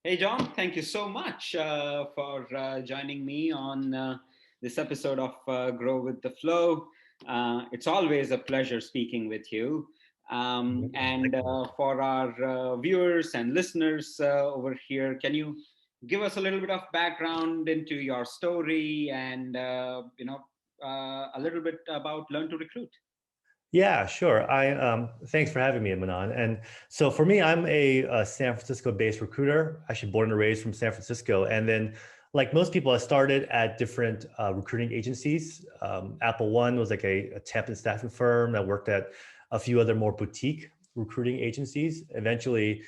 Hey, John, thank you so much for joining me on this episode of Grow with the Flow. It's always a pleasure speaking with you. And Likewise. for our viewers and listeners over here, can you give us a little bit of background into your story and, a little bit about Learn to Recruit? Yeah, sure. I Thanks for having me, Manan. And so for me, I'm a San Francisco-based recruiter, actually born and raised from San Francisco. And then, like most people, I started at different recruiting agencies. Apple One was like a temp and staffing firm. I worked at a few other more boutique recruiting agencies. Eventually,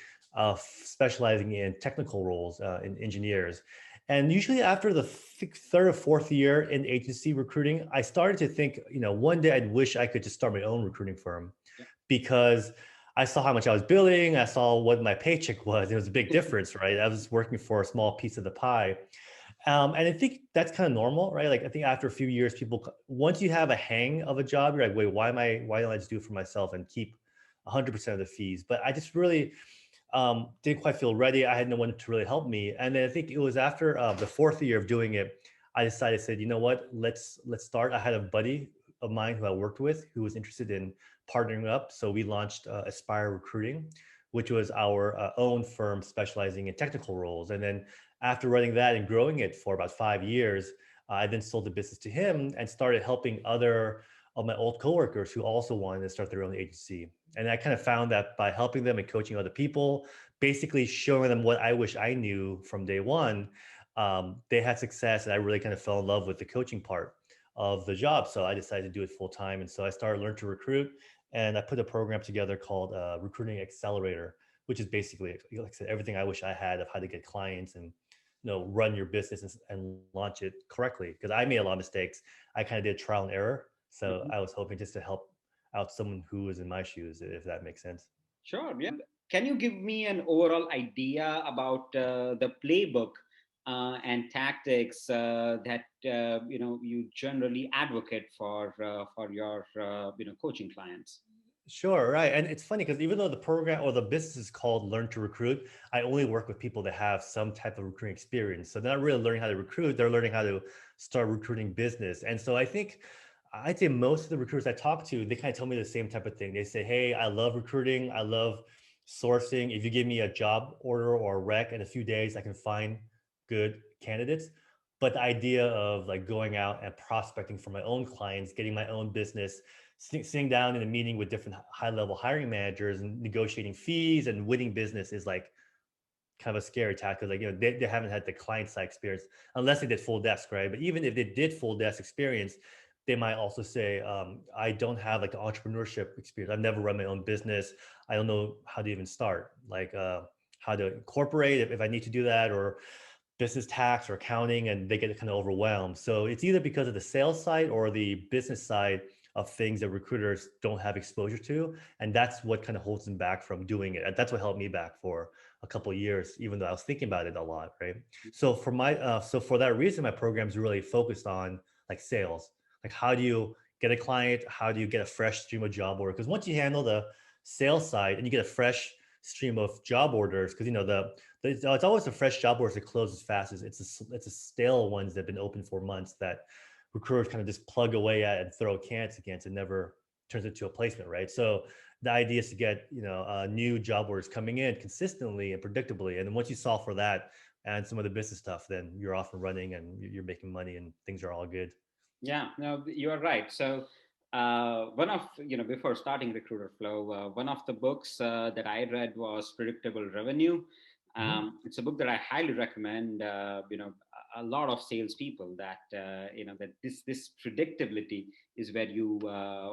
specializing in technical roles in engineers. And usually after the third or fourth year in agency recruiting, I started to think, one day I'd wish I could just start my own recruiting firm Yeah. because I saw how much I was billing. I saw what my paycheck was. It was a big difference, right? I was working for a small piece of the pie. And I think that's kind of normal, right? Like I think after a few years, once you have a hang of a job, you're like, wait, why don't I just do it for myself and keep 100% of the fees? But I just really didn't quite feel ready. I had no one to really help me. And then I think it was after the fourth year of doing it, I decided, said, you know what, let's start. I had a buddy of mine who I worked with who was interested in partnering up. So we launched Aspire Recruiting, which was our own firm specializing in technical roles. And then after running that and growing it for about 5 years, I then sold the business to him and started helping other of my old coworkers who also wanted to start their own agency. And I kind of found that by helping them and coaching other people, basically showing them what I wish I knew from day one, they had success. And I really kind of fell in love with the coaching part of the job. So I decided to do it full time. And so I started Learn to Recruit, and I put a program together called Recruiting Accelerator, which is basically, like I said, everything I wish I had of how to get clients and run your business and launch it correctly. Because I made a lot of mistakes. I kind of did trial and error. So I was hoping just to help out someone who was in my shoes, if that makes sense. Sure. Yeah. Can you give me an overall idea about the playbook and tactics that you generally advocate for your coaching clients? Sure, right. And it's funny because even though the program or the business is called Learn to Recruit, I only work with people that have some type of recruiting experience. So they're not really learning how to recruit, they're learning how to start recruiting business. And so I think I'd say most of the recruiters I talk to, they kind of tell me the same type of thing. They say, hey, I love recruiting, I love sourcing. If you give me a job order or a rec in a few days, I can find good candidates. But the idea of like going out and prospecting for my own clients, getting my own business, sitting down in a meeting with different high level hiring managers and negotiating fees and winning business is like kind of a scary task because they haven't had the client side experience unless they did full desk, right? But even if they did full desk experience, they might also say, I don't have like the entrepreneurship experience. I've never run my own business. I don't know how to even start, like how to incorporate if I need to do that, or business tax or accounting, and they get kind of overwhelmed. So it's either because of the sales side or the business side of things that recruiters don't have exposure to. And that's what kind of holds them back from doing it. And that's what held me back for a couple of years, even though I was thinking about it a lot, right? So for that reason, my program is really focused on like sales. Like how do you get a client? How do you get a fresh stream of job order? Because once you handle the sales side and you get a fresh stream of job orders, because it's always a fresh job orders that close as fast as it's a stale ones that have been open for months that recruiters kind of just plug away at and throw cans against. It never turns into a placement, right? So the idea is to get new job orders coming in consistently and predictably, and then once you solve for that and some of the business stuff, then you're off and running and you're making money and things are all good. Yeah, no, you are right. So, one of before starting Recruiterflow, one of the books that I read was Predictable Revenue. Mhm. It's a book that I highly recommend. A lot of salespeople that this predictability is where you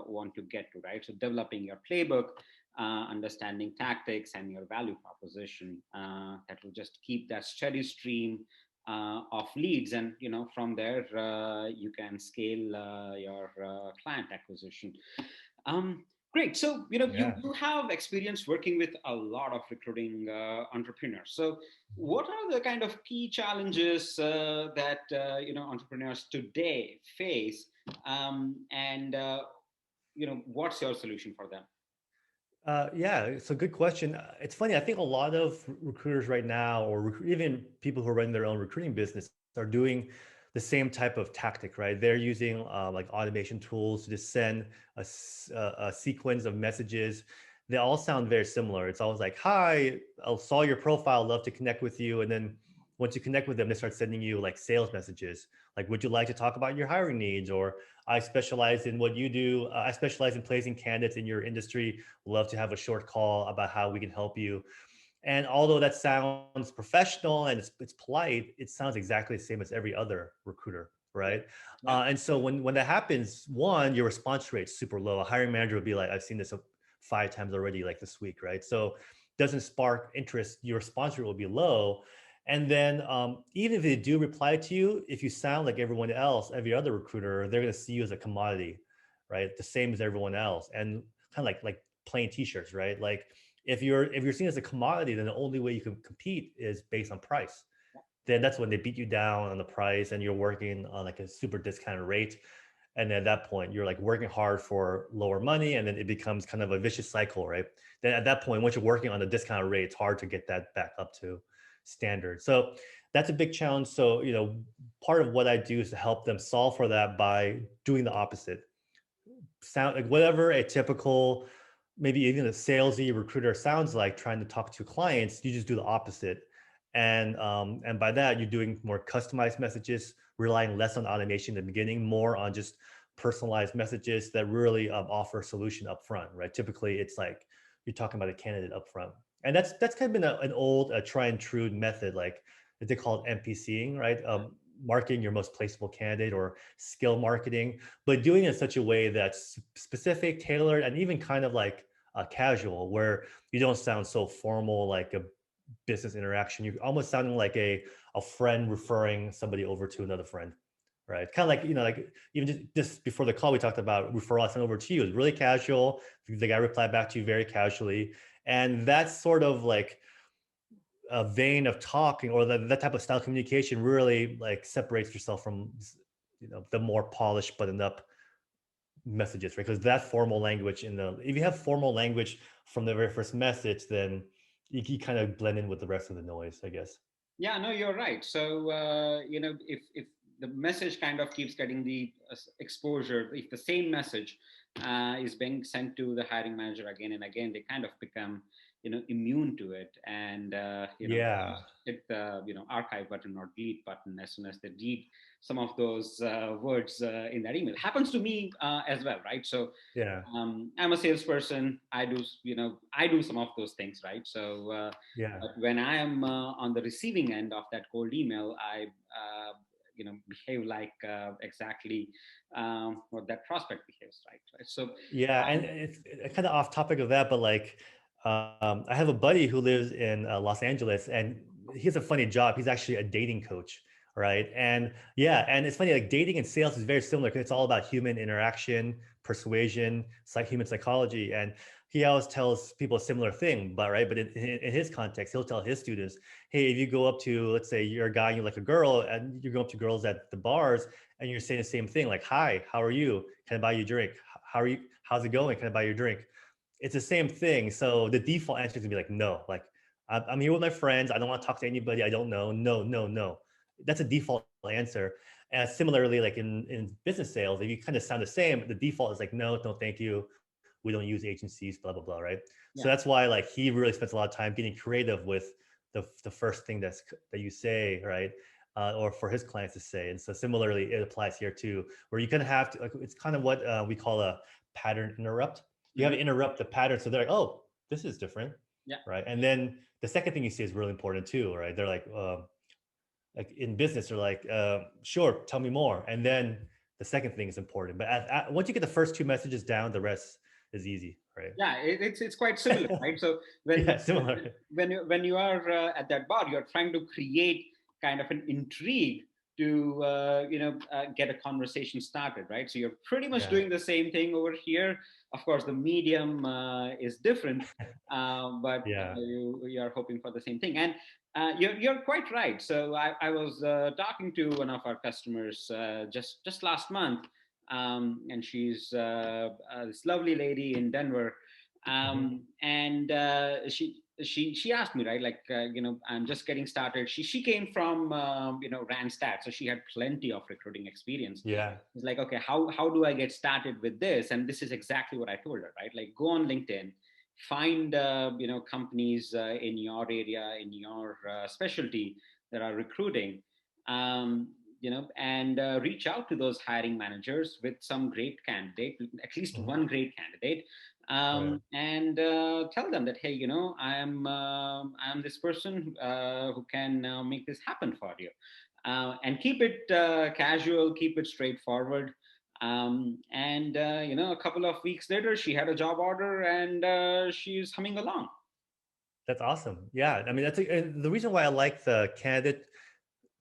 want to get to, right? So, developing your playbook, understanding tactics, and your value proposition that will just keep that steady stream of leads, and from there you can scale your client acquisition. Great. So you Yeah. you have experience working with a lot of recruiting entrepreneurs. So what are the kind of key challenges that entrepreneurs today face, and what's your solution for them? Yeah, it's a good question. It's funny. I think a lot of recruiters right now, or even people who are running their own recruiting business, are doing the same type of tactic, right? They're using like automation tools to just send a sequence of messages. They all sound very similar. It's always like, "Hi, I saw your profile, love to connect with you," and then once you connect with them, they start sending you like sales messages, like, "Would you like to talk about your hiring needs?" Or "I specialize in what you do. I specialize in placing candidates in your industry. Love to have a short call about how we can help you." And although that sounds professional and it's polite, it sounds exactly the same as every other recruiter, Yeah. right? Yeah. And so when that happens, one, your response rate's super low. A hiring manager would be like, "I've seen this 5 times already, like this week," right? So doesn't spark interest. Your response rate will be low. And then even if they do reply to you, if you sound like everyone else, every other recruiter, they're going to see you as a commodity, right? The same as everyone else, and kind of like plain t-shirts, right? Like if you're seen as a commodity, then the only way you can compete is based on price. Then that's when they beat you down on the price and you're working on like a super discounted rate. And at that point, you're like working hard for lower money, and then it becomes kind of a vicious cycle, right? Then at that point, once you're working on a discounted rate, it's hard to get that back up to standard. So that's a big challenge. So, part of what I do is to help them solve for that by doing the opposite. Sound like whatever a typical, maybe even a salesy recruiter sounds like trying to talk to clients, you just do the opposite. And by that, you're doing more customized messages, relying less on automation in the beginning, more on just personalized messages that really offer a solution up front, right? Typically, it's like you're talking about a candidate up front. And that's kind of been an old try and true method, like they call it MPCing, right? Marketing your most placeable candidate, or skill marketing, but doing it in such a way that's specific, tailored, and even kind of like casual, where you don't sound so formal like a business interaction. You're almost sounding like a friend referring somebody over to another friend, right? Kind of like, like even just before the call, we talked about referral. I sent over to you. It's really casual. The guy replied back to you very casually. And that's sort of like a vein of talking, or that type of style of communication really like separates yourself from the more polished buttoned up messages, right? Because that formal language if you have formal language from the very first message, then you kind of blend in with the rest of the noise, I guess. Yeah, no, you're right. So, if the message kind of keeps getting the exposure, if the same message is being sent to the hiring manager again and again, they kind of become, immune to it, and Yeah. hit the archive button or delete button as soon as they delete some of those words in that email. Happens to me as well, right? So Yeah. I'm a salesperson. I do some of those things, right? So, Yeah. but when I am on the receiving end of that cold email, I, behave like exactly what that prospect behaves, right? Right. So, Yeah, and it's kind of off topic of that, but like, I have a buddy who lives in Los Angeles, and he has a funny job. He's actually a dating coach, right? And yeah, and it's funny, like dating and sales is very similar because it's all about human interaction, persuasion, human psychology. And he always tells people a similar thing, but right, but in his context, he'll tell his students, "Hey, if you go up to, let's say you're a guy and you like a girl, and you go up to girls at the bars, and you're saying the same thing, like, 'Hi, how are you? Can I buy you a drink? How are you? How's it going? Can I buy you a drink?'" It's the same thing. So the default answer is gonna be like, "No, like I'm here with my friends. I don't want to talk to anybody I don't know. No, no, no." That's a default answer. And similarly, like in business sales, if you kind of sound the same, the default is like, "No, no, thank you. We don't use agencies, blah, blah, blah," right? So yeah, that's why like he really spends a lot of time getting creative with the first thing that you say, right? Or for his clients to say. And so similarly, it applies here too, where you kind of have to, like, it's kind of what we call a pattern interrupt. You have mhm, to interrupt the pattern. So they're like, "Oh, this is different." yeah, Right. And then the second thing you say is really important too, right? They're like in business, they're like, "Sure, tell me more." And then the second thing is important. But once you get the first two messages down, the rest is easy, right? yeah. It's quite similar, right? So when Yeah, similar. when you are at that bar, you're trying to create kind of an intrigue to get a conversation started, right? So you're pretty much Yeah. doing the same thing over here. Of course, the medium is different, but Yeah. you are hoping for the same thing. And you're quite right. So I was talking to one of our customers just last month, and she's this lovely lady in Denver. Mhm. And she asked me, right, like, I'm just getting started. She came from Randstad, so she had plenty of recruiting experience. Yeah. It's like, okay, how do I get started with this? And this is exactly what I told her, right? Like, go on LinkedIn, find companies in your area, in your specialty, that are recruiting, and reach out to those hiring managers with some great candidate, at least Mhm. one great candidate, Right. and tell them that, hey, I'm this person who can make this happen for you, and keep it casual, keep it straightforward. And a couple of weeks later, she had a job order, and she's humming along. That's awesome. Yeah. I mean, and the reason why I like the candidate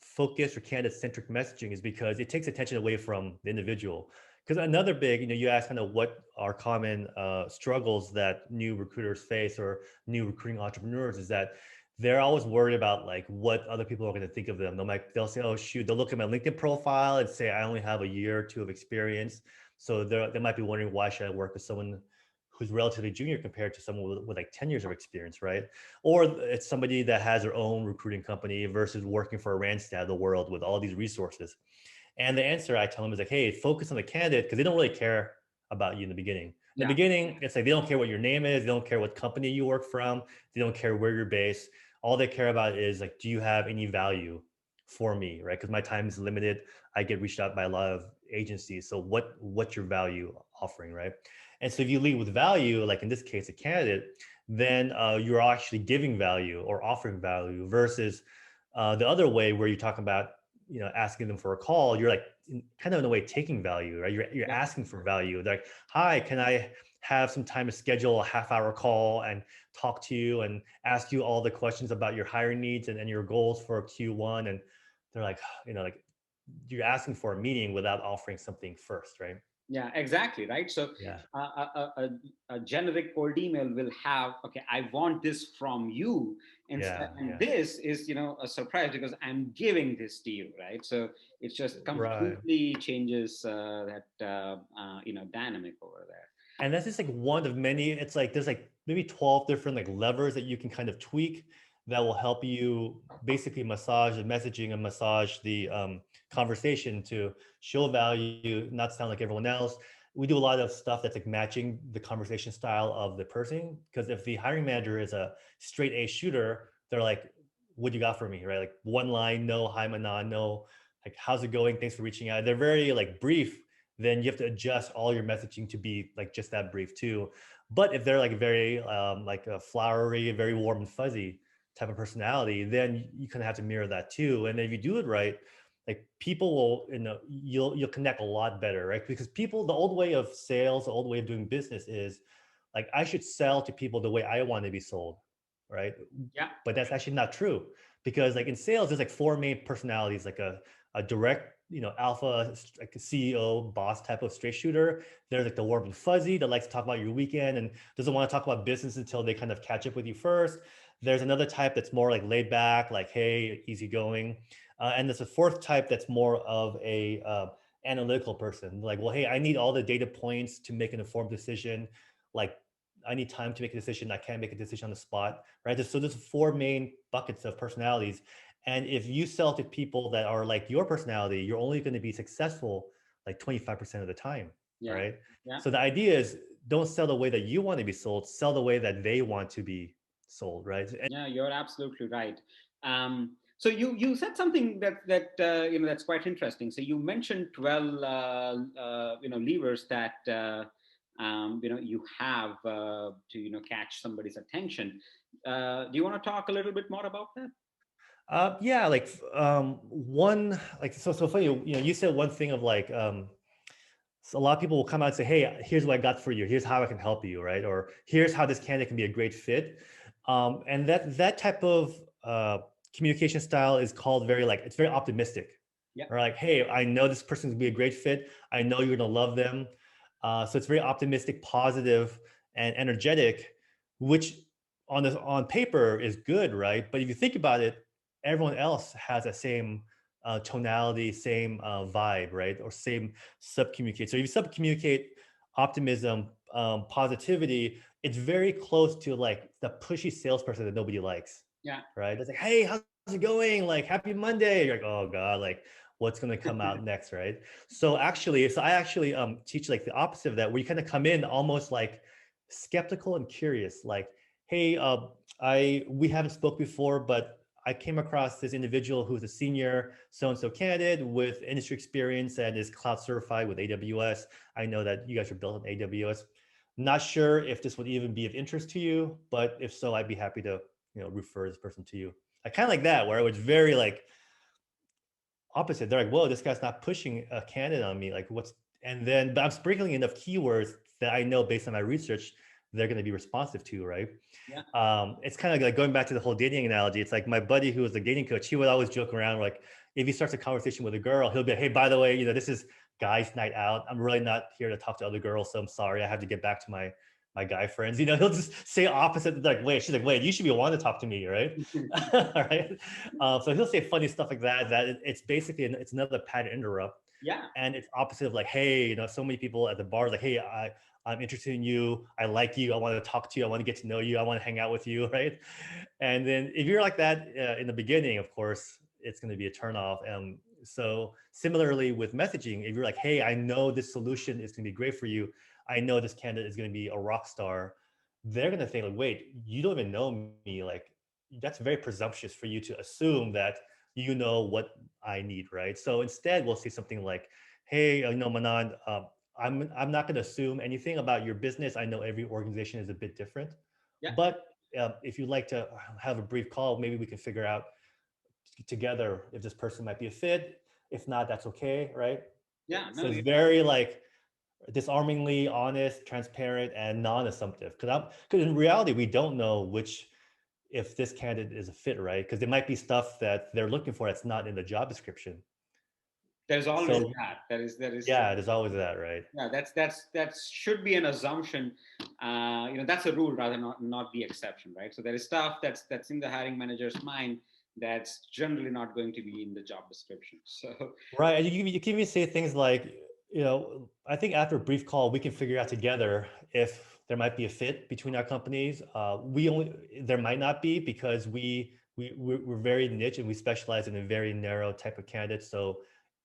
focused or candidate centric messaging is because it takes attention away from the individual. Because another big, you ask kind of what are common struggles that new recruiters face or new recruiting entrepreneurs is that they're always worried about like what other people are going to think of them. They'll say, oh shoot, they'll look at my LinkedIn profile and say I only have a year or two of experience. So they might be wondering why should I work with someone who's relatively junior compared to someone with like 10 years of experience, right? Or it's somebody that has their own recruiting company versus working for a Randstad of the world with all these resources. And the answer I tell them is like, hey, focus on the candidate because they don't really care about you in the beginning. In the Yeah. beginning, it's like they don't care what your name is, they don't care what company you work from, they don't care where you're based. All they care about is like, do you have any value for me, right? Because my time is limited. I get reached out by a lot of agencies. So what's your value offering, right? And so if you lead with value, like in this case, a candidate, then you're actually giving value or offering value versus the other way where you're talking about asking them for a call. You're like kind of in a way taking value, right? You're Yeah. asking for value. They're like, hi, can I have some time to schedule a half-hour call and talk to you and ask you all the questions about your hiring needs and your goals for Q1? And they're like, like you're asking for a meeting without offering something first, right? Yeah, exactly, right. So Yeah. a generic cold email will have, okay, I want this from you, Yeah. and Yeah. this is a surprise because I'm giving this to you, right? So it's just Right. completely changes that dynamic over there. And that's just like one of many. It's like there's like maybe 12 different like levers that you can kind of tweak that will help you basically massage the messaging and massage the conversation to show value, not sound like everyone else. We do a lot of stuff that's like matching the conversation style of the person. Because if the hiring manager is a straight A shooter, they're like, what do you got for me? Right? Like one line, no, hi Manan, no, like how's it going? Thanks for reaching out. They're very like brief, then you have to adjust all your messaging to be like just that brief too. But if they're like very like a flowery, very warm and fuzzy type of personality, then you kind of have to mirror that too. And if you do it right, like people will, you'll connect a lot better, right? Because people, the old way of sales, the old way of doing business is like I should sell to people the way I want to be sold, right? Yeah. But that's actually not true because like in sales, there's like four main personalities, like a direct, alpha, like a CEO, boss type of straight shooter. There's like the warm and fuzzy that likes to talk about your weekend and doesn't want to talk about business until they kind of catch up with you first. There's another type that's more like laid back, like, hey, easygoing. And there's a fourth type that's more of a analytical person. Like, well, hey, I need all the data points to make an informed decision. Like, I need time to make a decision. I can't make a decision on the spot, right? So there's four main buckets of personalities. And if you sell to people that are like your personality, you're only going to be successful like 25% of the time, Yeah. right? Yeah. So the idea is don't sell the way that you want to be sold, sell the way that they want to be sold, right? And Yeah, you're absolutely right. So you said something that's quite interesting. So you mentioned 12 levers that you have to catch somebody's attention. Do you want to talk a little bit more about that? yeah, like one, like, so funny, you said one thing of like, so a lot of people will come out and say, hey, here's what I got for you. Here's how I can help you, right? Or here's how this candidate can be a great fit. And that type of communication style is called very like, it's very optimistic. Yeah. Or like, hey, I know this person's gonna be a great fit. I know you're gonna love them. So it's very optimistic, positive, and energetic, which on paper is good, right? But if you think about it, everyone else has the same tonality, same vibe, right? Or same sub communicate. So if you sub communicate optimism, positivity, it's very close to like the pushy salesperson that nobody likes, Yeah. right? It's like, hey, how's it going? Like, happy Monday. You're like, oh God, like what's gonna come out next, right? So I actually teach like the opposite of that, where you kind of come in almost like skeptical and curious, like, hey, we haven't spoke before, but I came across this individual who's a senior so-and-so candidate with industry experience and is cloud certified with AWS. I know that you guys are built on AWS. Not sure if this would even be of interest to you, but if so, I'd be happy to, refer this person to you. I kind of like that, where it was very like opposite. They're like, whoa, this guy's not pushing a candidate on me. Like, and then, but I'm sprinkling enough keywords that I know based on my research, they're going to be responsive to, right? Yeah. It's kind of like going back to the whole dating analogy. It's like my buddy who was a dating coach, he would always joke around, like, if he starts a conversation with a girl, he'll be like, hey, by the way, this is guys' night out. I'm really not here to talk to other girls. So I'm sorry. I have to get back to my guy friends. He'll just say opposite. Like, wait, she's like, wait, you should be wanting to talk to me, right? All right. So he'll say funny stuff like that. It's basically it's another pattern interrupt. Yeah. And it's opposite of like, hey, so many people at the bar like, hey, I'm interested in you. I like you. I want to talk to you. I want to get to know you. I want to hang out with you, right? And then if you're like that in the beginning, of course, it's going to be a turnoff. So similarly with messaging, if you're like, hey, I know this solution is going to be great for you. I know this candidate is going to be a rock star. They're going to think like, wait, you don't even know me. Like, that's very presumptuous for you to assume that you know what I need, right? So instead, we'll say something like, hey, Manan, I'm not going to assume anything about your business. I know every organization is a bit different, Yeah. but if you'd like to have a brief call, maybe we can figure out together if this person might be a fit. If not, that's okay, right? Yeah. So No. it's Yeah. very like disarmingly honest, transparent, and non-assumptive. Because in reality, we don't know which if this candidate is a fit, right? Because there might be stuff that they're looking for that's not in the job description. There's always So that. There is. yeah, there's always that, right? Yeah. That should be an assumption. That's a rule rather not the exception, right? So there is stuff that's in the hiring manager's mind that's generally not going to be in the job description. So Right. And you can even say things like, I think after a brief call, we can figure out together if there might be a fit between our companies. There might not be because we're very niche and we specialize in a very narrow type of candidate. So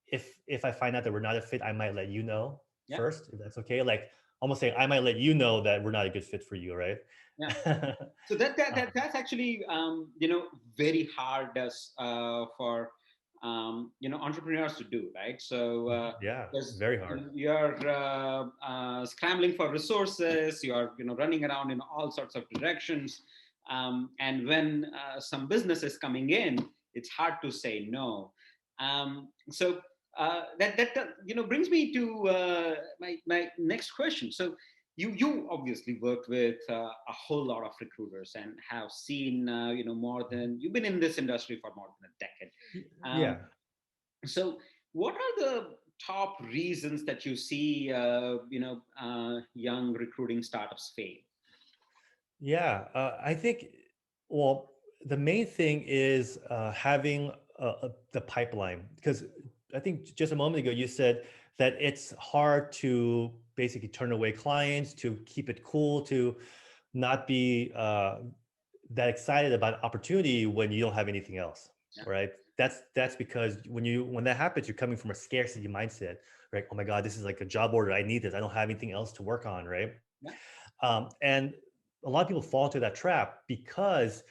if I find out that we're not a fit, I might let you know yeah. first, if that's okay. Like almost saying, I might let you know that we're not a good fit for you, right? Yeah. So that's actually very hard for entrepreneurs to do, right? So Yeah, because very hard. you're scrambling for resources, you're running around in all sorts of directions, and when some business is coming in, it's hard to say no. So that brings me to my next question. So you obviously worked with a whole lot of recruiters and have seen more than you've been in this industry for more than a decade. Yeah. So what are the top reasons that you see young recruiting startups fail? Yeah, I think, well, the main thing is having the pipeline, because I think just a moment ago you said that it's hard to basically turn away clients, to keep it cool, to not be that excited about opportunity when you don't have anything else, Yeah. right? That's because when that happens, you're coming from a scarcity mindset, right? Oh my God, this is like a job order. I need this. I don't have anything else to work on, right? Yeah. And a lot of people fall into that trap because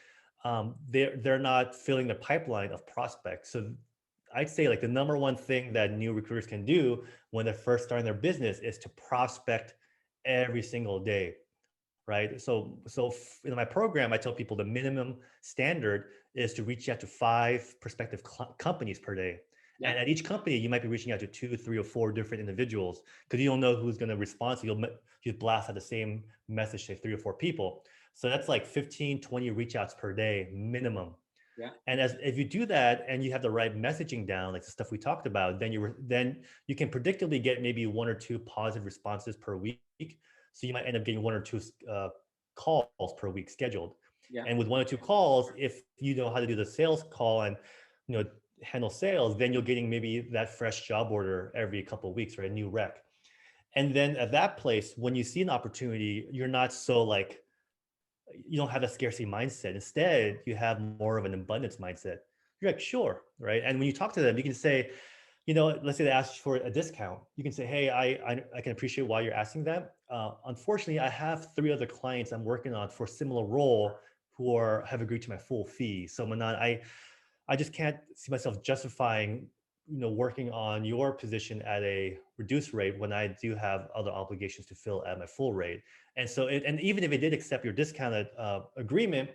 they're not filling the pipeline of prospects. So I'd say like the number one thing that new recruiters can do when they're first starting their business is to prospect every single day, right? So in my program, I tell people the minimum standard is to reach out to 5 prospective companies per day. Yeah. And at each company, you might be reaching out to 2, 3, or 4 different individuals because you don't know who's going to respond. So you'll blast out the same message to 3 or 4 people. So that's like 15, 20 reach outs per day minimum. Yeah. And if you do that and you have the right messaging down, like the stuff we talked about, then you can predictably get maybe 1 or 2 positive responses per week. So you might end up getting 1 or 2 calls per week scheduled. Yeah. And with 1 or 2 calls, if you know how to do the sales call and handle sales, then you're getting maybe that fresh job order every couple of weeks, or a new rec. And then at that place, when you see an opportunity, you're not so like, you don't have a scarcity mindset. Instead, you have more of an abundance mindset. You're like, sure, right? And when you talk to them, you can say, let's say they ask for a discount. You can say, hey, I can appreciate why you're asking that. Unfortunately, I have 3 other clients I'm working on for a similar role who have agreed to my full fee. So Manan, I just can't see myself justifying, working on your position at a reduced rate when I do have other obligations to fill at my full rate. And so, and even if it did accept your discounted agreement,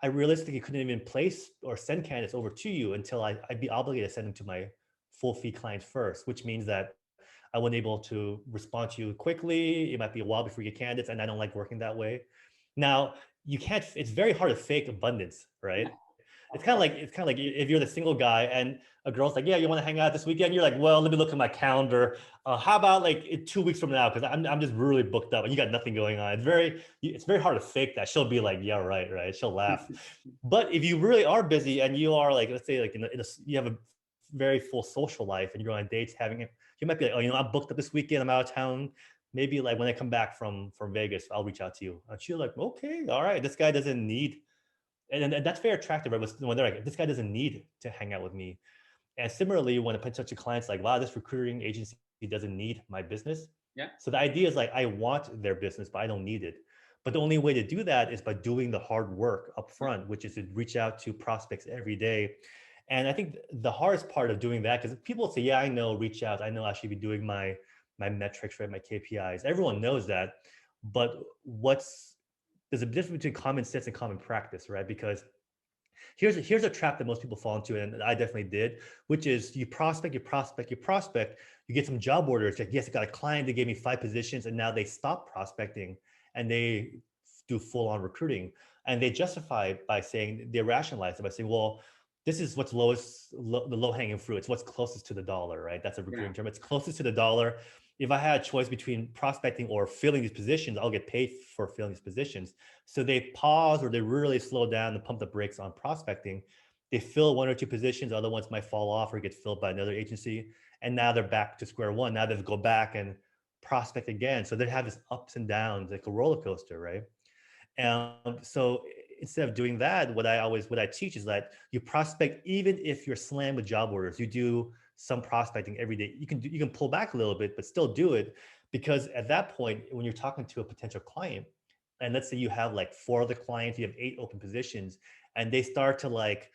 I realistically couldn't even place or send candidates over to you until I'd be obligated to send them to my full fee clients first, which means that I wasn't able to respond to you quickly. It might be a while before you get candidates, and I don't like working that way. Now, you can't, it's very hard to fake abundance, right? It's kind of like if you're the single guy and a girl's like, yeah, you want to hang out this weekend? You're like, well, let me look at my calendar. How about like 2 weeks from now? Because I'm just really booked up and you got nothing going on. It's very hard to fake that. She'll be like, yeah, right, right. She'll laugh. But if you really are busy and you are like, let's say like you have a very full social life and you're on dates you might be like, oh, I'm booked up this weekend. I'm out of town. Maybe like when I come back from Vegas, I'll reach out to you. And she's like, okay, all right. This guy doesn't need and that's very attractive, right? When they're like, this guy doesn't need to hang out with me. And similarly, when a potential client's like, wow, this recruiting agency doesn't need my business. Yeah. So the idea is like, I want their business, but I don't need it. But the only way to do that is by doing the hard work up front, which is to reach out to prospects every day. And I think the hardest part of doing that, because people say, yeah, I know, reach out. I know I should be doing my metrics, right? My KPIs. Everyone knows that. But there's a difference between common sense and common practice, right? Because here's a trap that most people fall into, and I definitely did, which is you prospect, you get some job orders. Like, yes, I got a client, they gave me 5 positions, and now they stop prospecting and they do full on recruiting. And they justify it by saying, they rationalize it by saying, well, this is what's the low hanging fruit. It's what's closest to the dollar, right? That's a Yeah. recruiting term. It's closest to the dollar. If I had a choice between prospecting or filling these positions, I'll get paid for filling these positions. So they pause or they really slow down and pump the brakes on prospecting. They fill 1 or 2 positions, other ones might fall off or get filled by another agency. And now they're back to square one. Now they have to go back and prospect again. So they have this ups and downs, like a roller coaster, right? So instead of doing that, what I teach is that you prospect even if you're slammed with job orders. You do some prospecting every day. You can pull back a little bit, but still do it, because at that point, when you're talking to a potential client, and let's say you have like 4 other clients, you have 8 open positions, and they start to like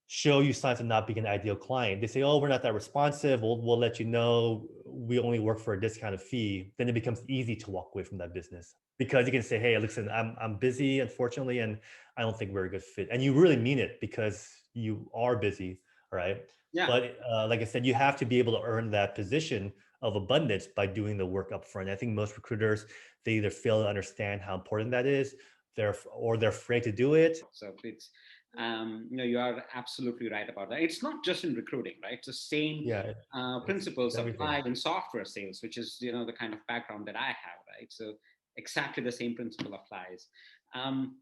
show you signs of not being an ideal client. They say, oh, we're not that responsive. We'll let you know. We only work for a discounted fee. Then it becomes easy to walk away from that business because you can say, hey, listen, I'm busy, unfortunately, and I don't think we're a good fit. And you really mean it because you are busy, right? Yeah. But like I said, you have to be able to earn that position of abundance by doing the work up front. I think most recruiters, they either fail to understand how important that is, they're afraid to do it. So it's, you are absolutely right about that. It's not just in recruiting, right? It's the same Yeah, it's principles everything. apply in software sales, which is, the kind of background that I have, right? So exactly the same principle applies. Um,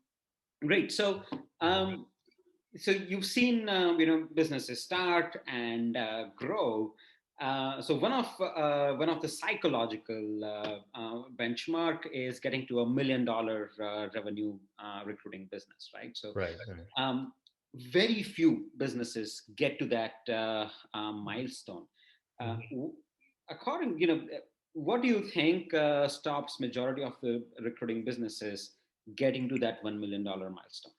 Great. So you've seen businesses start and grow. So one of the psychological benchmark is getting to $1 million revenue recruiting business, right? So Right, right. um, very few businesses get to that milestone. Uh, Mhm. w- According, what do you think stops majority of the recruiting businesses getting to that $1 million milestone?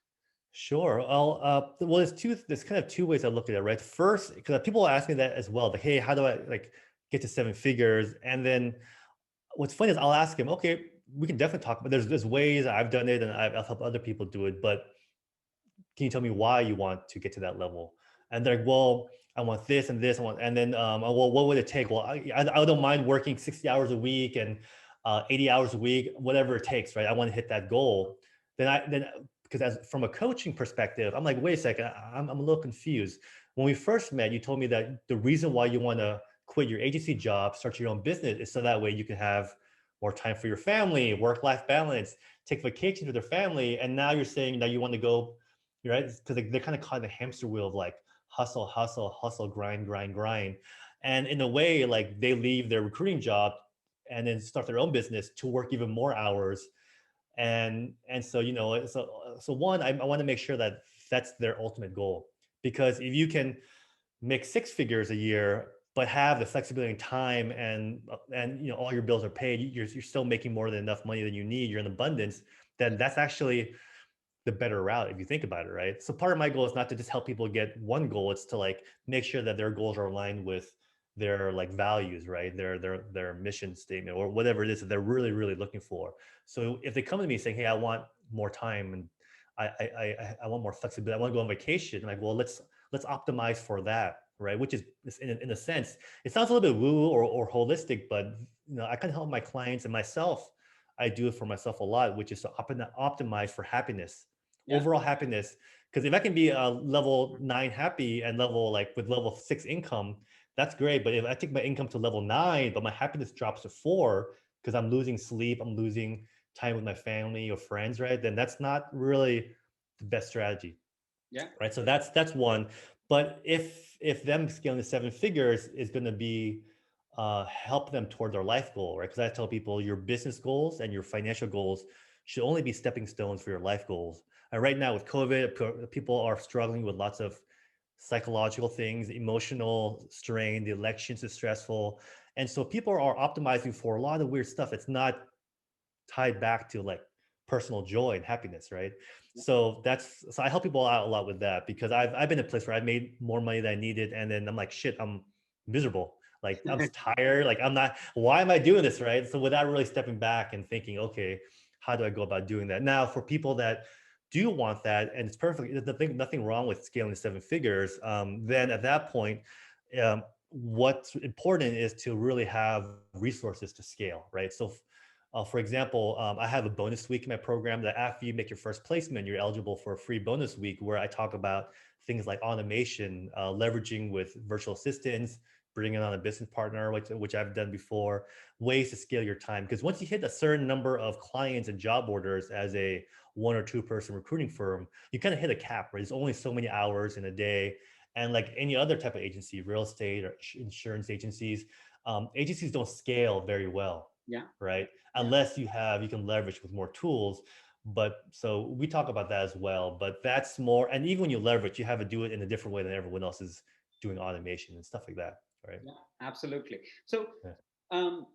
Sure. Well, there's kind of 2 ways I look at it, right? First, because people ask me that as well, like, hey, how do I like get to 7 figures? And then what's funny is I'll ask him, okay, we can definitely talk, but there's ways I've done it and I've helped other people do it, but can you tell me why you want to get to that level? And they're like, well, I want this and this, and then, well, what would it take? Well, I don't mind working 60 hours a week and 80 hours a week, whatever it takes, right? I want to hit that goal. Then because as from a coaching perspective, I'm like, wait a second, I'm a little confused. When we first met, you told me that the reason why you want to quit your agency job, start your own business, is so that way you can have more time for your family, work-life balance, take vacations with your family. And now you're saying that you want to go, right? Because they're kind of caught in the hamster wheel of like hustle, hustle, hustle, grind, grind, grind. And in a way, like they leave their recruiting job and then start their own business to work even more hours. And so, so one, I want to make sure that that's their ultimate goal. Because if you can make six figures a year but have the flexibility and time, and all your bills are paid, you're still making more than enough money than you need, you're in abundance, then that's actually the better route if you think about it, right? So part of my goal is not to just help people get one goal, it's to like make sure that their goals are aligned with their like values, right? Their mission statement or whatever it is that they're really, really looking for. So if they come to me saying, hey, I want more time, and I want more flexibility, I want to go on vacation, I'm like, well, let's optimize for that, right? Which is in a sense, it sounds a little bit woo or holistic, but I can help my clients and myself. I do it for myself a lot, which is to optimize for happiness, Yeah. overall happiness. Because if I can be a level 9 happy and with level 6 income, that's great. But if I take my income to level 9, but my happiness drops to 4 because I'm losing sleep, I'm losing time with my family or friends, right? Then that's not really the best strategy, Yeah. right? So that's one. But if them scaling to 7 figures is going to be help them toward their life goal, right? Because I tell people your business goals and your financial goals should only be stepping stones for your life goals. And right now with COVID, people are struggling with lots of psychological things, emotional strain. The elections is stressful, and so people are optimizing for a lot of weird stuff. It's not tied back to like personal joy and happiness, right? Yeah. So I help people out a lot with that, because I've been in a place where I made more money than I needed, and then I'm like, shit, I'm miserable. Like I'm tired. Like I'm not. Why am I doing this, right? So without really stepping back and thinking, okay, how do I go about doing that? Now, for people that do want that, and it's perfect, there's nothing wrong with scaling to 7 figures. Then at that point, what's important is to really have resources to scale, right? So for example, I have a bonus week in my program that after you make your first placement, you're eligible for a free bonus week where I talk about things like automation, leveraging with virtual assistants, bringing on a business partner, which I've done before, ways to scale your time. Because once you hit a certain number of clients and job orders as a 1 or 2 person recruiting firm, you kind of hit a cap, right? There's only so many hours in a day. And like any other type of agency, real estate or insurance agencies, agencies don't scale very well, Yeah. right? Yeah. Unless you can leverage with more tools. But so we talk about that as well, but that's more, and even when you leverage, you have to do it in a different way than everyone else is doing automation and stuff like that, right? Yeah. Absolutely. So, Yeah. um,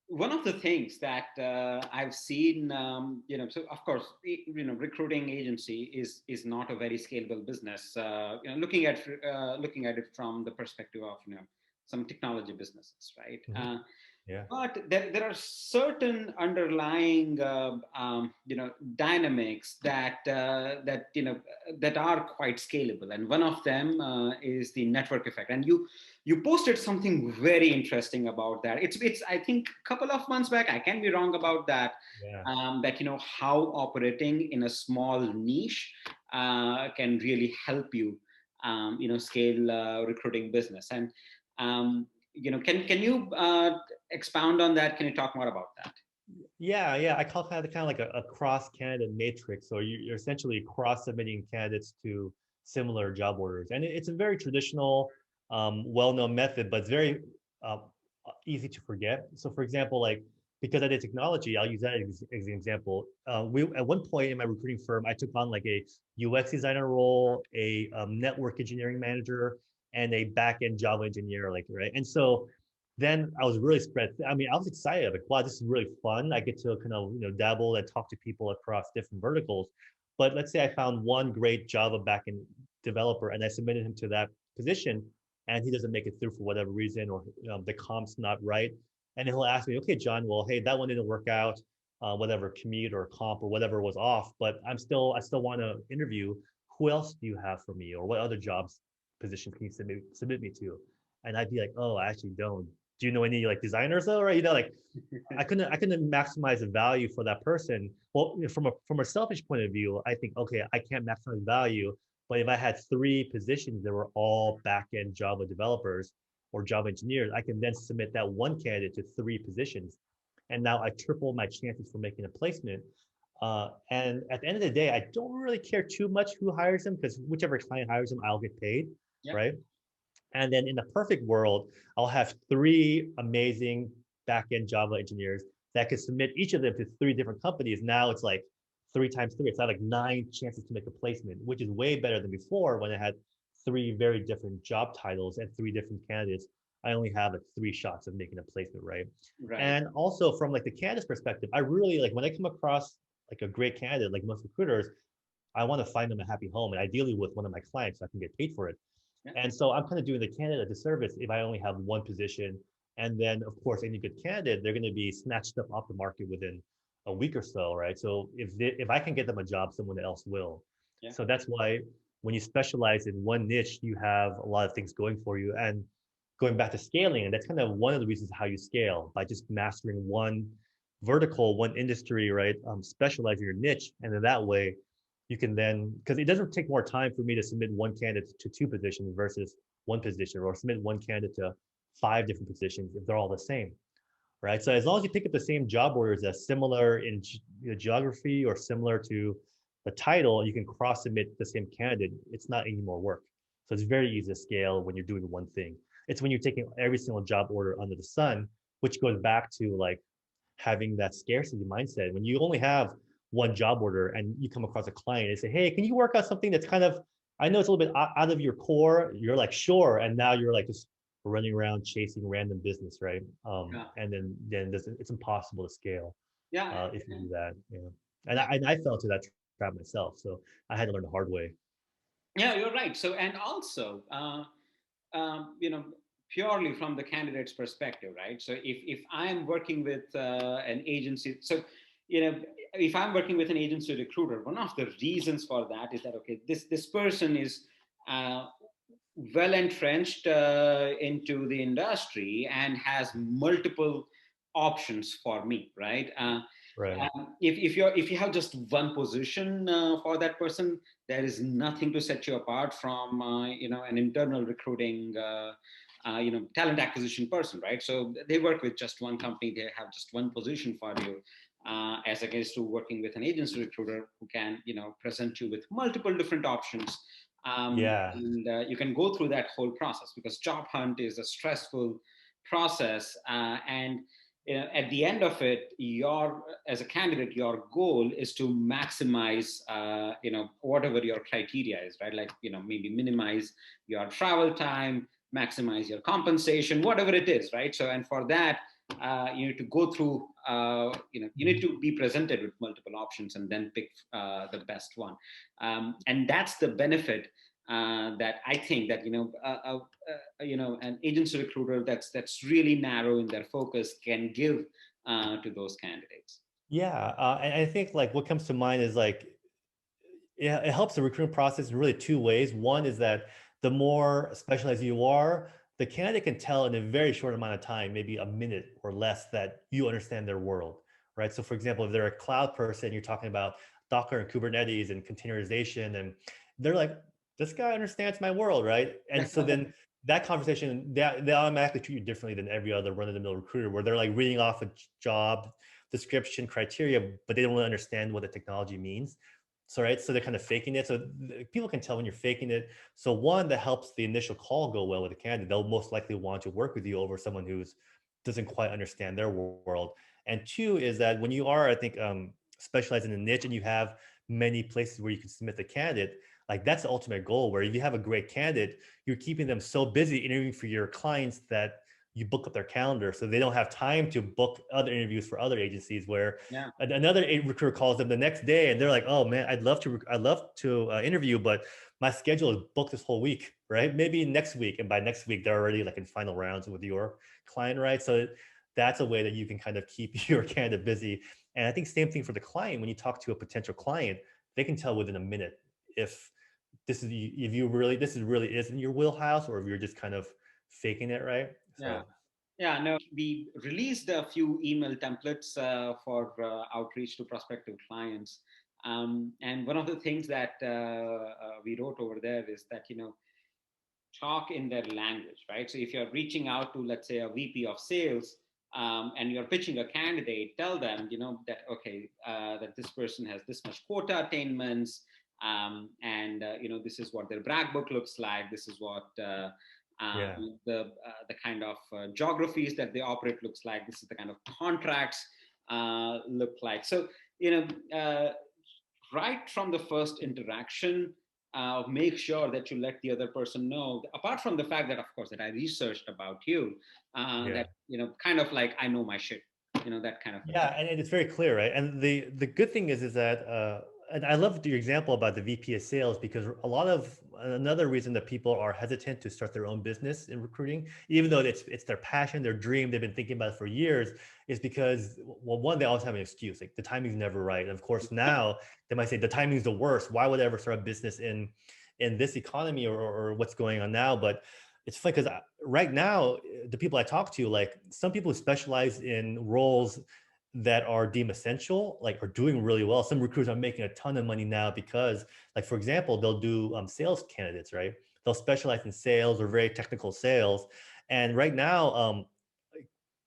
one of the things that I've seen, so of course, recruiting agency is not a very scalable business. Looking at it from the perspective of some technology businesses, right? Mhm. Yeah. But there are certain underlying dynamics that are quite scalable, and one of them is the network effect. And you posted something very interesting about that. It's I think a couple of months back. I can be wrong about that. Yeah. That how operating in a small niche can really help you scale recruiting business. And can you expound on that? Can you talk more about that? Yeah. I call kind of like a cross candidate matrix. So you're essentially cross submitting candidates to similar job orders, and it's a very traditional, well-known method, but it's very um, easy to forget. So, for example, like because I did technology, I'll use that as an example. We at one point in my recruiting firm, I took on like a UX designer role, a network engineering manager, and a back-end Java engineer, like right, and so then I was really spread. I mean, I was excited. Like, wow, this is really fun. I get to kind of, dabble and talk to people across different verticals. But let's say I found one great Java backend developer and I submitted him to that position, and he doesn't make it through for whatever reason, or the comp's not right. And he'll ask me, okay, John, well, hey, that one didn't work out, whatever commute or comp or whatever was off, but I still want to interview. Who else do you have for me? Or what other jobs positions can you submit me to? And I'd be like, oh, I actually don't. Do you know any like designers though? Right? Like I couldn't maximize the value for that person. Well, from a selfish point of view, I think, okay, I can't maximize value. But if I had 3 positions that were all back-end Java developers or Java engineers, I can then submit that one candidate to 3 positions. And now I triple my chances for making a placement. And at the end of the day, I don't really care too much who hires them, because whichever client hires them, I'll get paid, Yeah. right? And then in the perfect world, I'll have 3 amazing back-end Java engineers that could submit each of them to 3 different companies. Now it's like 3 times 3. It's not like 9 chances to make a placement, which is way better than before when I had 3 very different job titles and 3 different candidates. I only have like 3 shots of making a placement, right? Right. And also from like the candidate's perspective, I really like when I come across like a great candidate, like most recruiters, I want to find them a happy home and ideally with one of my clients so I can get paid for it. Yeah. And so I'm kind of doing the candidate a disservice if I only have one position. And then, of course, any good candidate, they're going to be snatched up off the market within a week or so, right? So if I can get them a job, someone else will. Yeah. So that's why when you specialize in one niche, you have a lot of things going for you. And going back to scaling, and that's kind of one of the reasons how you scale by just mastering one vertical, one industry, right? Specialize in your niche, and then that way you can then, because it doesn't take more time for me to submit one candidate to 2 positions versus one position, or submit one candidate to 5 different positions if they're all the same, right? So as long as you pick up the same job orders that's similar in geography or similar to the title, you can cross submit the same candidate. It's not any more work. So it's very easy to scale when you're doing one thing. It's when you're taking every single job order under the sun, which goes back to like having that scarcity mindset. When you only have one job order and you come across a client and say, hey, can you work on something that's kind of, I know it's a little bit out of your core. You're like, sure. And now you're like just running around chasing random business, right? Yeah. And then it's impossible to scale Yeah. if you do that. Yeah. And I fell into that trap myself. So I had to learn the hard way. Yeah, you're right. So, and also, you know, purely from the candidate's perspective, right? So, if I'm working with an agency, so you know, if I'm working with an agency recruiter, one of the reasons for that is that okay, this person is uh, well entrenched into the industry and has multiple options for me, right? Right. If you have just one position for that person, there is nothing to set you apart from an internal recruiting talent acquisition person, right? So they work with just one company, they have just one position for you, as against to working with an agency recruiter who can present you with multiple different options. Yeah. And you can go through that whole process because job hunt is a stressful process, and at the end of it, your as a candidate, your goal is to maximize whatever your criteria is, right? Like maybe minimize your travel time, maximize your compensation, whatever it is, right? So, and for that, you need to go through you need to be presented with multiple options and then pick the best one. And that's the benefit that I think that an agency recruiter that's really narrow in their focus can give to those candidates. Yeah. And I think like what comes to mind is like, yeah, it helps the recruitment process in really 2 ways. One is that the more specialized you are, the candidate can tell in a very short amount of time, maybe a minute or less, that you understand their world, right? So, for example, if they're a cloud person, you're talking about Docker and Kubernetes and containerization, and they're like, this guy understands my world, right? And so then that conversation, they automatically treat you differently than every other run-of-the-mill recruiter, where they're like reading off a job description criteria, but they don't really understand what the technology means. So, right. So they're kind of faking it. So people can tell when you're faking it. So one, that helps the initial call go well with the candidate. They'll most likely want to work with you over someone who's doesn't quite understand their world. And two is that when you are, I think, specialized in a niche and you have many places where you can submit the candidate, like that's the ultimate goal. Where if you have a great candidate, you're keeping them so busy interviewing for your clients that you book up their calendar so they don't have time to book other interviews for other agencies where Yeah. another recruiter calls them the next day and they're like, oh man, I'd love to interview, but my schedule is booked this whole week, right? Maybe next week. And by next week, they're already like in final rounds with your client, right? So that's a way that you can kind of keep your candidate busy. And I think same thing for the client. When you talk to a potential client, they can tell within a minute if this is really is in your wheelhouse or if you're just kind of faking it, right? Yeah. So Yeah, no, we released a few email templates for outreach to prospective clients. And one of the things that we wrote over there is that, talk in their language, right? So if you're reaching out to, let's say, a VP of sales, and you're pitching a candidate, tell them, that, okay, that this person has this much quota attainments, and, this is what their brag book looks like. This is what Yeah. the kind of geographies that they operate looks like. This is the kind of contracts look like. So, right from the first interaction, make sure that you let the other person know, apart from the fact that, of course, that I researched about you, Yeah. that, kind of like I know my shit, that kind of a thing. Yeah, and it's very clear, right? And the good thing is that and I love your example about the VP of sales because a lot of another reason that people are hesitant to start their own business in recruiting, even though it's their passion, their dream, they've been thinking about it for years, is because well, one, they always have an excuse, like the timing's never right. And of course, now they might say the timing's the worst. Why would I ever start a business in this economy or what's going on now? But it's funny because right now, the people I talk to, like some people who specialize in roles that are deemed essential, like are doing really well. Some recruiters are making a ton of money now because, like, for example, they'll do sales candidates, right? They'll specialize in sales or very technical sales. And right now,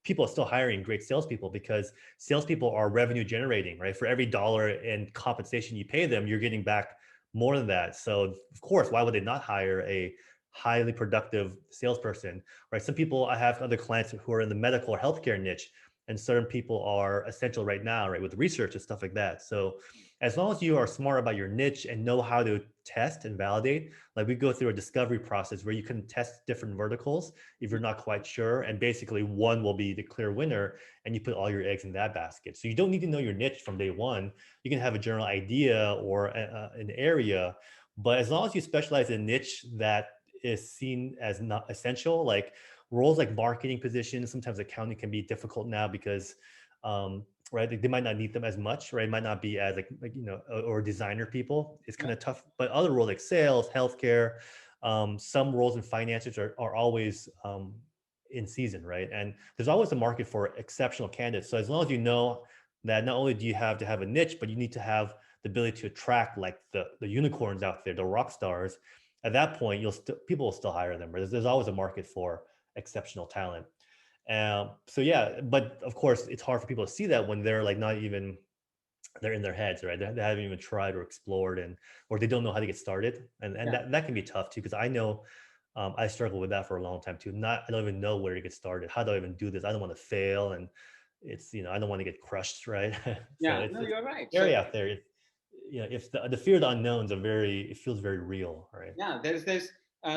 people are still hiring great salespeople because salespeople are revenue generating, right? For every dollar in compensation you pay them, you're getting back more than that. So of course, why would they not hire a highly productive salesperson, right? Some people, I have other clients who are in the medical or healthcare niche, and certain people are essential right now, right, with research and stuff like that. So as long as you are smart about your niche and know how to test and validate, like we go through a discovery process where you can test different verticals if you're not quite sure, and basically one will be the clear winner, and you put all your eggs in that basket. So you don't need to know your niche from day one. You can have a general idea or an area, but as long as you specialize in a niche that is seen as not essential, like roles like marketing positions, sometimes accounting can be difficult now because right, they might not need them as much, right? It might not be as or designer people. It's kind of tough. But other roles like sales, healthcare, some roles in finances are always in season, right? And there's always a market for exceptional candidates. So as long as you know that not only do you have to have a niche, but you need to have the ability to attract like the unicorns out there, the rock stars. At that point, people will still hire them. Right? There's always a market for exceptional talent. So yeah, but of course, it's hard for people to see that when they're like not even they're in their heads, right? They haven't even tried or explored, and or they don't know how to get started, and Yeah. that can be tough too. Because I know I struggled with that for a long time too. I don't even know where to get started. How do I even do this? I don't want to fail, and it's I don't want to get crushed, right? So Yeah, no, it's you're right. So scary out there. If the fear of the unknowns are it feels very real, right? yeah, there's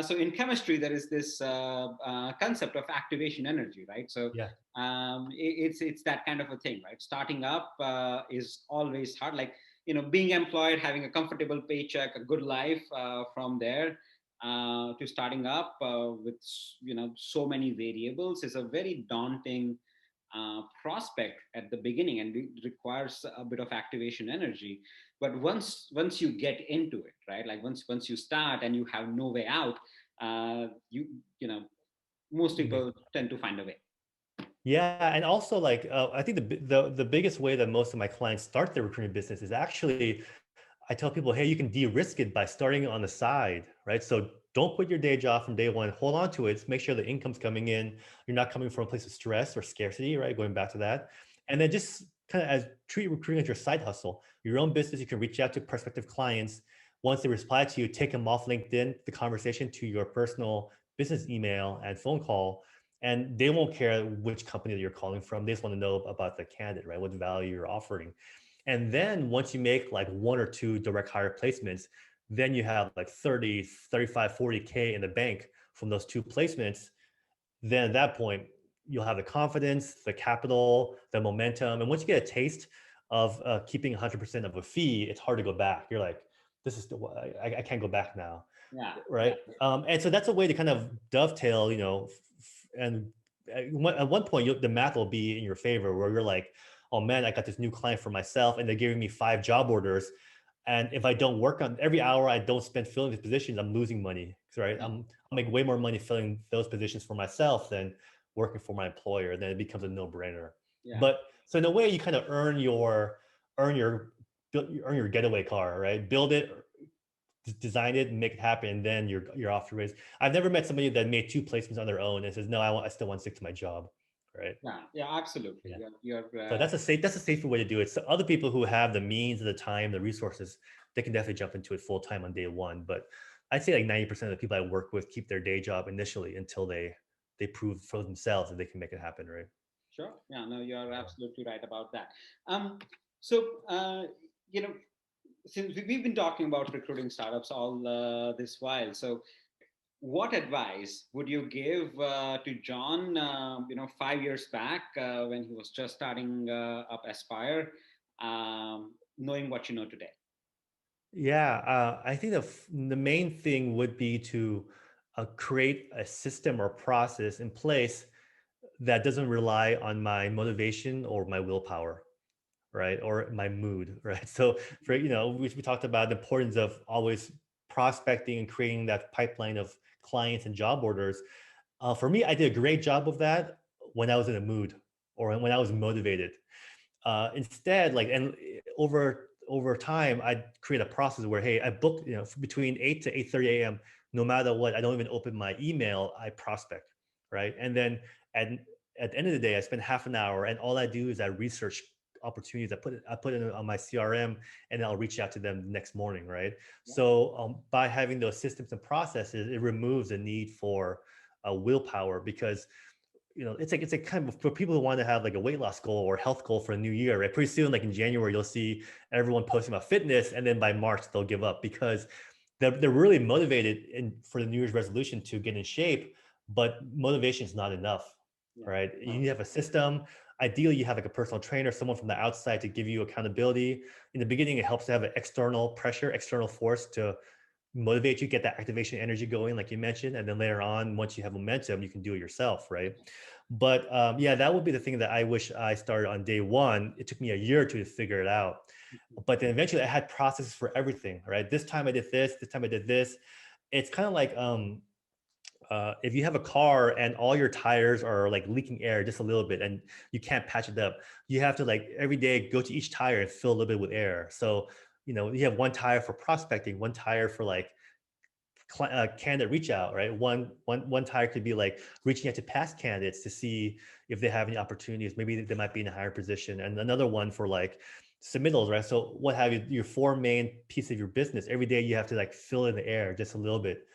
so in chemistry there is this concept of activation energy, right? So Yeah, it's that kind of a thing, right? Starting up is always hard. Like, being employed, having a comfortable paycheck, a good life, from there to starting up with so many variables is a very daunting prospect at the beginning, and it requires a bit of activation energy. But once you get into it, right, like once you start and you have no way out, you know most you make people tend to find a way. Yeah, and also like I think the biggest way that most of my clients start their recruiting business is actually I tell people, hey, you can de-risk it by starting it on the side, right? So don't quit your day job from day one. Hold on to it. Make sure the income's coming in. You're not coming from a place of stress or scarcity, right? Going back to that, and then just kind of as treat recruiting as your side hustle, your own business. You can reach out to prospective clients. Once they reply to you, take them off LinkedIn, the conversation to your personal business email and phone call, and they won't care which company that you're calling from. They just want to know about the candidate, right? What value you're offering. And then once you make like one or two direct hire placements, then you have like 30, 35, 40K in the bank from those two placements. Then at that point, you'll have the confidence, the capital, the momentum. And once you get a taste of keeping 100% of a fee, it's hard to go back. You're like, this is I can't go back now, Yeah, yeah, right? And so that's a way to kind of dovetail, and at one point the math will be in your favor, where you're like, oh man, I got this new client for myself, and they're giving me 5 job orders, and if I don't work on every hour I don't spend filling these positions, I'm losing money, right? I'll make way more money filling those positions for myself than working for my employer. Then it becomes a no-brainer. yeah, But so in a way, you kind of earn your earn your getaway car, right? Build it, design it, and make it happen, and then you're off to race. I've never met somebody that made 2 placements on their own and says, no, I still want to stick to my job, right? yeah, yeah, absolutely. Yeah. You're So that's a safer way to do it. So other people who have the means, the time, the resources, they can definitely jump into it full time on day one. But I'd say like 90% of the people I work with keep their day job initially until they prove for themselves that they can make it happen, right? Sure. Yeah, no, you're Yeah. absolutely right about that. Um, so, you know, since we've been talking about recruiting startups all this while, so what advice would you give to John, 5 years back when he was just starting up Aspire, knowing what you know today? Yeah, I think the main thing would be to create a system or process in place that doesn't rely on my motivation or my willpower, right? Or my mood, right? So for, we talked about the importance of always prospecting and creating that pipeline of clients and job orders. For me, I did a great job of that when I was in a mood or when I was motivated. Instead, like, and over time, I create a process where, hey, I book, between 8 to 8:30 a.m. No matter what, I don't even open my email. I prospect, right? And then at at the end of the day, I spend half an hour, and all I do is I research opportunities. I put it on my CRM, and I'll reach out to them the next morning, right? Yeah. So by having those systems and processes, it removes the need for willpower, because it's a kind of for people who want to have like a weight loss goal or health goal for a new year, right? Pretty soon, like in January, you'll see everyone posting about fitness, and then by March they'll give up because they're really motivated for the New Year's resolution to get in shape, but motivation is not enough, Yeah. right? You No. need to have a system. Ideally, you have like a personal trainer, someone from the outside to give you accountability. In the beginning, it helps to have an external pressure, external force to motivate you, get that activation energy going, like you mentioned, and then later on, once you have momentum, you can do it yourself, right? But yeah, that would be the thing that I wish I started on day one. It took me a year or two to figure it out, but then eventually I had processes for everything, right? This time I did this time I did this. It's kind of like if you have a car and all your tires are like leaking air just a little bit and you can't patch it up, you have to like every day go to each tire and fill a little bit with air. So you have one tire for prospecting, one tire for like candidate reach out, right? One tire could be like reaching out to past candidates to see if they have any opportunities. Maybe they might be in a higher position, and another one for like submittals, right? So what have you? Your four main piece of your business. Every day you have to like fill in the air just a little bit,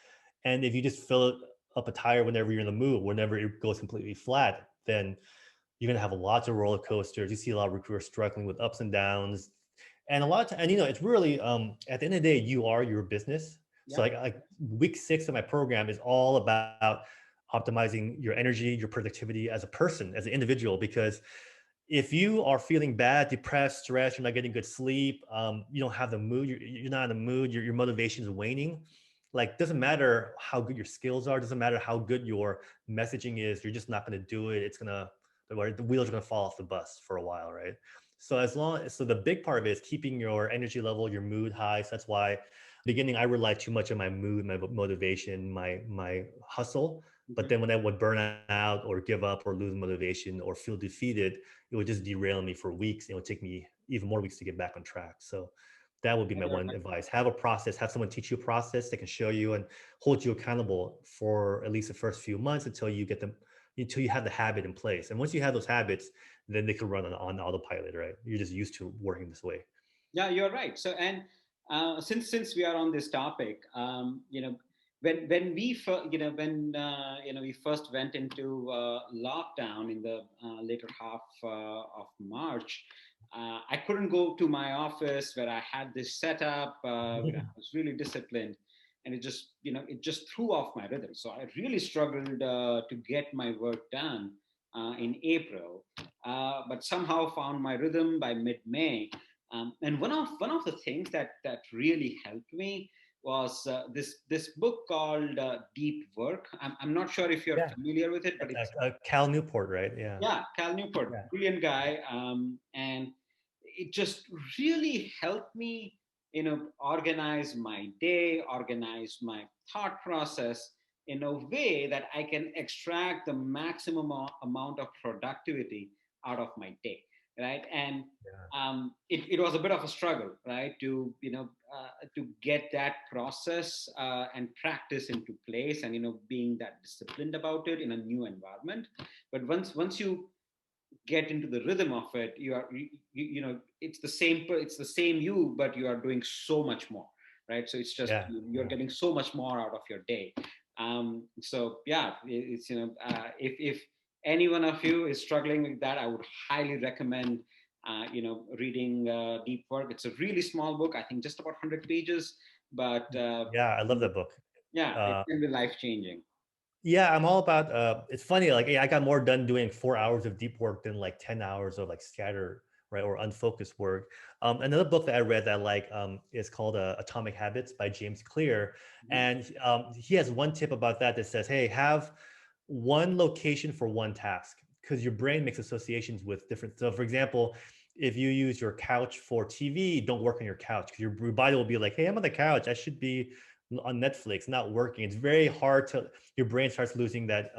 and if you just fill up a tire whenever you're in the mood, whenever it goes completely flat, then you're gonna have lots of roller coasters. You see a lot of recruiters struggling with ups and downs, and a lot of time, and it's really at the end of the day, you are your business. So Yeah. like week 6 of my program is all about optimizing your energy, your productivity as a person, as an individual, because if you are feeling bad, depressed, stressed, you're not getting good sleep, you don't have the mood, you're not in the mood, your motivation is waning. Like, doesn't matter how good your skills are, doesn't matter how good your messaging is, you're just not going to do it. It's going to, the wheels are going to fall off the bus for a while, right? So the big part of it is keeping your energy level, your mood high. So that's why beginning I relied too much on my mood, my motivation, my hustle. But Mhm. then when I would burn out or give up or lose motivation or feel defeated, it would just derail me for weeks. It would take me even more weeks to get back on track. So that would be my You're one right. advice. Have a process, have someone teach you a process that can show you and hold you accountable for at least the first few months until you have the habit in place. And once you have those habits, then they can run on autopilot, right? You're just used to working this way. Yeah, you're right. So, and since we are on this topic, when we we first went into lockdown in the later half of March, I couldn't go to my office where I had this setup. I was really disciplined, and it just threw off my rhythm. So I really struggled to get my work done in April, but somehow found my rhythm by mid-May. And one of the things that really helped me was this book called Deep Work. I'm not sure if you're Yeah. familiar with it, but it's Cal Newport, right? Yeah. yeah, Cal Newport, Yeah. brilliant guy, and it just really helped me, organize my day, organize my thought process in a way that I can extract the maximum amount of productivity out of my day, right? And it was a bit of a struggle, right, to get that process and practice into place, and being that disciplined about it in a new environment. But once you get into the rhythm of it, you are it's the same you, but you are doing so much more, right? So it's just Yeah. you're getting so much more out of your day. So yeah, it's if any one of you is struggling with that, I would highly recommend reading Deep Work. It's a really small book, I think just about 100 pages, but Yeah, I love that book. yeah, it Uh, can be life changing. yeah, I'm all about. It's funny, like I got more done doing 4 hours of deep work than like 10 hours of like scattered, right, or unfocused work. Another book that I read that I like is called Atomic Habits by James Clear, and he has one tip about that says, hey, have one location for one task because your brain makes associations with different. So, for example, if you use your couch for TV, don't work on your couch because your body will be like, hey, I'm on the couch. I should be on Netflix, not working. It's very hard to your brain starts losing that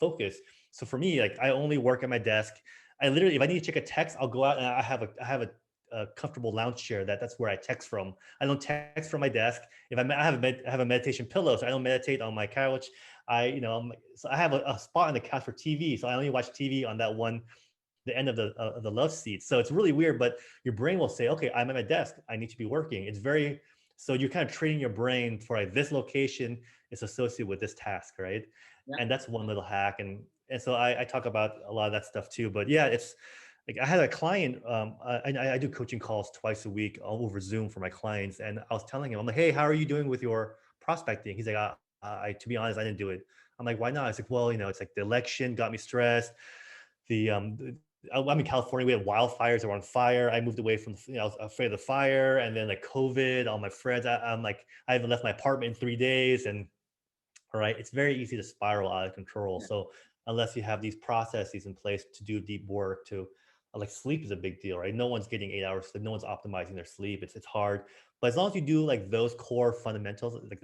focus. So for me, like I only work at my desk. I literally, if I need to check a text, I'll go out and I have a comfortable lounge chair that's where I text from. I don't text from my desk. If I have a meditation pillow, so I don't meditate on my couch. So I have a spot on the couch for TV, so I only watch TV on that one, the end of the love seat. So it's really weird, but your brain will say, okay, I'm at my desk. I need to be working. It's very so you're kind of training your brain for like this location is associated with this task, right? Yeah. And that's one little hack. And so I talk about a lot of that stuff too. But yeah, it's like I had a client. I do coaching calls twice a week over Zoom for my clients, and I was telling him, I'm like, hey, how are you doing with your prospecting? He's like, to be honest, I didn't do it. I'm like, why not? I was like, well, it's like the election got me stressed. I'm in California. We had wildfires that were on fire. I moved away from, I was afraid of the fire, and then like COVID, all my friends. I'm like, I haven't left my apartment in 3 days, and all right, it's very easy to spiral out of control. Yeah. So unless you have these processes in place to do deep work, to like sleep is a big deal, right? No one's getting 8 hours sleep. No one's optimizing their sleep. It's hard, but as long as you do like those core fundamentals, like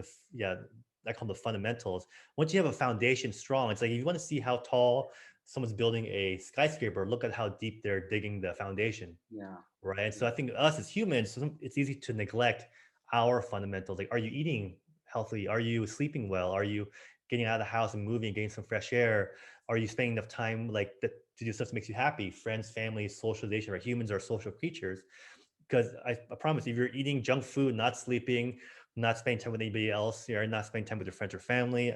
I call them the fundamentals. Once you have a foundation strong, it's like if you want to see how tall someone's building a skyscraper, look at how deep they're digging the foundation, Yeah. right? So I think us as humans, it's easy to neglect our fundamentals. Like, are you eating healthy? Are you sleeping well? Are you getting out of the house and moving, getting some fresh air? Are you spending enough time to do stuff that makes you happy? Friends, family, socialization, right? Humans are social creatures. Because I promise, if you're eating junk food, not sleeping, not spending time with anybody else, you're not spending time with your friends or family.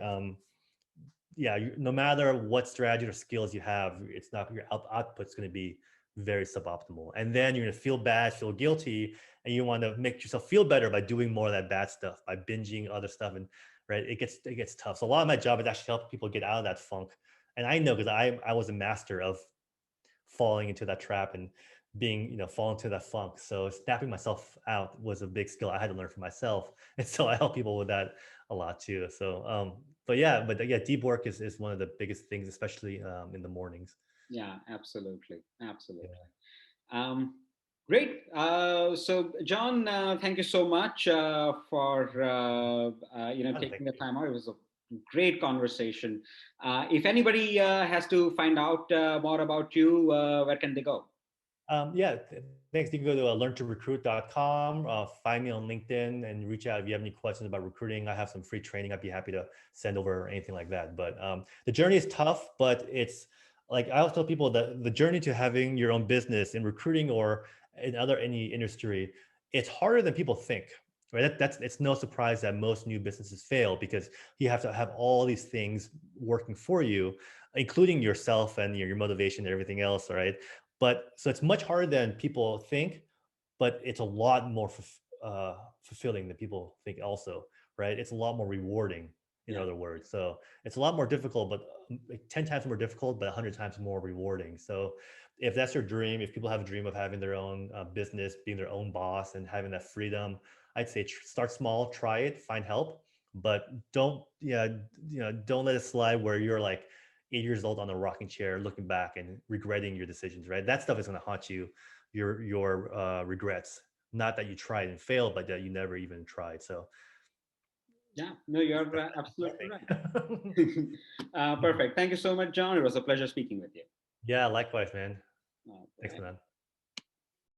Yeah, no matter what strategy or skills you have, it's not your output's going to be very suboptimal. And then you're going to feel bad, feel guilty, and you want to make yourself feel better by doing more of that bad stuff, by binging other stuff, and right, it gets tough. So a lot of my job is actually helping people get out of that funk. And I know because I was a master of falling into that trap and being falling into that funk. So snapping myself out was a big skill I had to learn for myself, and so I help people with that a lot too. So but yeah, deep work is one of the biggest things, especially in the mornings. Yeah, absolutely. Absolutely. Yeah. Um, Great. So, John, thank you so much for Thank taking the you. time out. It was a great conversation. If anybody has to find out more about you, where can they go? Yeah, thanks. You can go to learntorecruit.com, find me on LinkedIn, and reach out if you have any questions about recruiting. I have some free training I'd be happy to send over or anything like that. But the journey is tough, but it's like I always tell people that the journey to having your own business in recruiting or in any industry, it's harder than people think. Right? That's it's no surprise that most new businesses fail because you have to have all these things working for you, including yourself and your motivation and everything else. Right? But so it's much harder than people think, but it's a lot more fulfilling than people think also, right? It's a lot more rewarding, in Yeah. other words. So it's a lot more difficult, but like 10 times more difficult, but 100 times more rewarding. So if that's your dream, if people have a dream of having their own business, being their own boss and having that freedom, I'd say start small, try it, find help, but don't let it slide where you're like 8 years old on a rocking chair, looking back and regretting your decisions, right? That stuff is going to haunt you, your regrets. Not that you tried and failed, but that you never even tried. So Yeah. No, you're that's what absolutely I right. think. Perfect. Thank you so much, John. It was a pleasure speaking with you. Yeah, likewise, man. Uh, Thanks, man.